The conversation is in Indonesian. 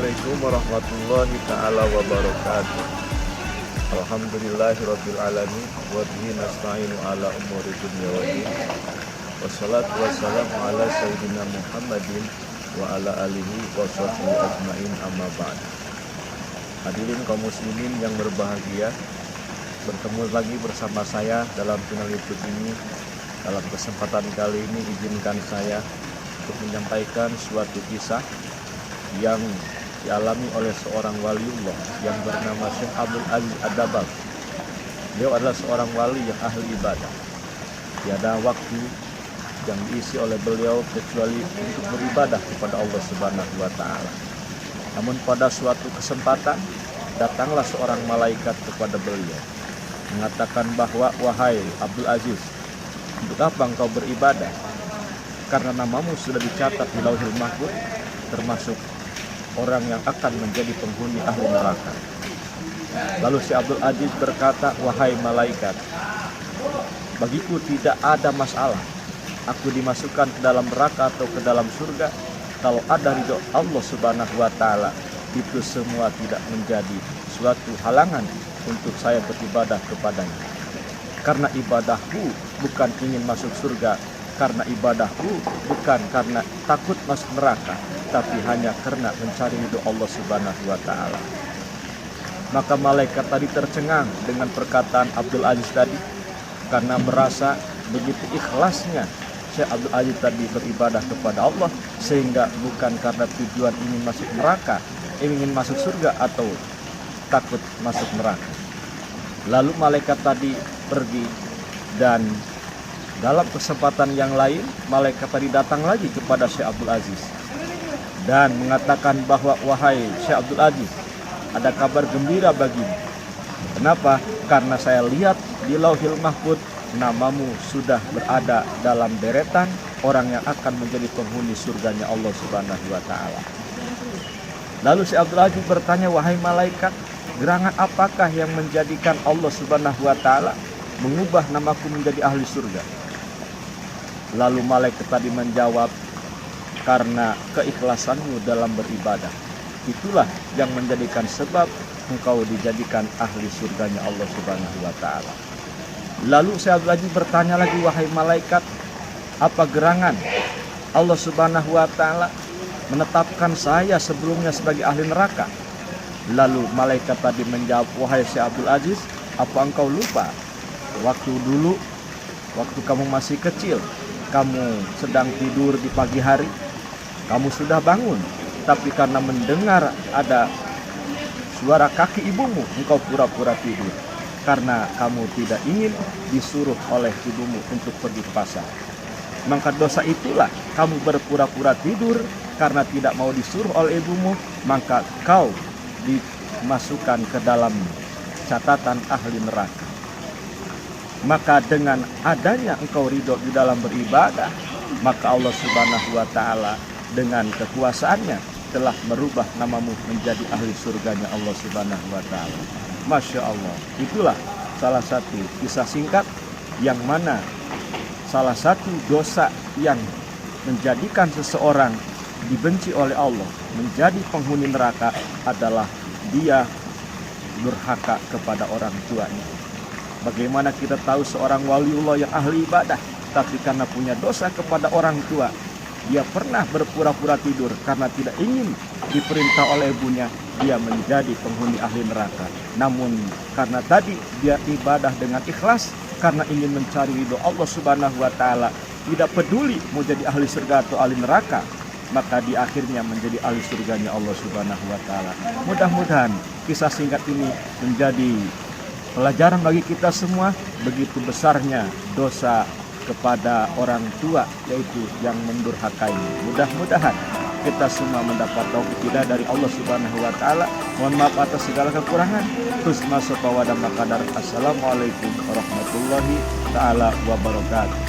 Assalamualaikum warahmatullahi ta'ala wabarakatuh. Alhamdulillahirabbil alamin wa bihi nasta'inu ala umuri dunya waddin. Wassalatu wassalamu ala sayyidina Muhammadin wa ala alihi wa sahbihi ajmain, amma ba'd. Hadirin kaum muslimin yang berbahagia, bertemu lagi bersama saya dalam channel YouTube ini. Dalam kesempatan kali ini izinkan saya untuk menyampaikan suatu kisah yang dialami oleh seorang waliullah yang bernama Syekh Abdul Aziz Ad-Dabbagh. Beliau adalah seorang wali yang ahli ibadah. Tiada waktu yang diisi oleh beliau kecuali untuk beribadah kepada Allah Subhanahu wa taala. Namun pada suatu kesempatan datanglah seorang malaikat kepada beliau mengatakan bahwa, wahai Abdul Aziz, untuk apa engkau beribadah? Karena namamu sudah dicatat di Lauhul Mahfuz termasuk orang yang akan menjadi penghuni ahli neraka. Lalu si Abdul Aziz berkata, wahai malaikat, bagiku tidak ada masalah aku dimasukkan ke dalam neraka atau ke dalam surga. Kalau ada ridho Allah Subhanahu wa taala, itu semua tidak menjadi suatu halangan untuk saya beribadah kepadanya. Karena ibadahku bukan ingin masuk surga, karena ibadahku bukan karena takut masuk neraka, tapi hanya karena mencari ridho Allah Subhanahu wa taala. Maka malaikat tadi tercengang dengan perkataan Abdul Aziz tadi, karena merasa begitu ikhlasnya Syekh Abdul Aziz tadi beribadah kepada Allah, sehingga bukan karena tujuan ingin masuk neraka, ingin masuk surga atau takut masuk neraka. Lalu malaikat tadi pergi, dan dalam kesempatan yang lain malaikat tadi datang lagi kepada Syekh Abdul Aziz dan mengatakan bahwa, wahai Syekh Abdul Aziz, ada kabar gembira bagimu. Kenapa? Karena saya lihat di Lauhul Mahfuz namamu sudah berada dalam deretan orang yang akan menjadi penghuni surganya Allah Subhanahu wa taala. Lalu Syekh Abdul Aziz bertanya, wahai malaikat, gerangan apakah yang menjadikan Allah Subhanahu wa taala mengubah namaku menjadi ahli surga? Lalu malaikat tadi menjawab, karena keikhlasanmu dalam beribadah. Itulah yang menjadikan sebab engkau dijadikan ahli surganya Allah Subhanahu wa taala. Lalu Syekh Abdul Aziz bertanya lagi, wahai malaikat, apa gerangan Allah Subhanahu wa taala menetapkan saya sebelumnya sebagai ahli neraka? Lalu malaikat tadi menjawab, wahai Syekh Abdul Aziz, apa engkau lupa waktu dulu, waktu kamu masih kecil, kamu sedang tidur di pagi hari, kamu sudah bangun, tapi karena mendengar ada suara kaki ibumu, engkau pura-pura tidur. Karena kamu tidak ingin disuruh oleh ibumu untuk pergi ke pasar. Maka dosa itulah kamu berpura-pura tidur karena tidak mau disuruh oleh ibumu, maka kau dimasukkan ke dalam catatan ahli neraka. Maka dengan adanya engkau ridho di dalam beribadah, maka Allah Subhanahu wa taala dengan kekuasaannya telah merubah namamu menjadi ahli surganya Allah Subhanahu wa taala. Masya Allah. Itulah salah satu kisah singkat yang mana salah satu dosa yang menjadikan seseorang dibenci oleh Allah menjadi penghuni neraka adalah dia durhaka kepada orang tuanya. Bagaimana kita tahu seorang waliullah yang ahli ibadah, tapi karena punya dosa kepada orang tua, dia pernah berpura-pura tidur karena tidak ingin diperintah oleh ibunya, dia menjadi penghuni ahli neraka. Namun karena tadi dia ibadah dengan ikhlas karena ingin mencari ridho Allah Subhanahu wa taala, tidak peduli mau jadi ahli surga atau ahli neraka, maka di akhirnya menjadi ahli surganya Allah Subhanahu wa taala. Mudah-mudahan kisah singkat ini menjadi pelajaran bagi kita semua, begitu besarnya dosa kepada orang tua, yaitu yang mendurhakai. Mudah-mudahan kita semua mendapat taufik hidayah dari Allah Subhanahu wa taala. Mohon maaf atas segala kekurangan. Husna shaqwa wa qadar. Assalamualaikum warahmatullahi taala wabarakatuh.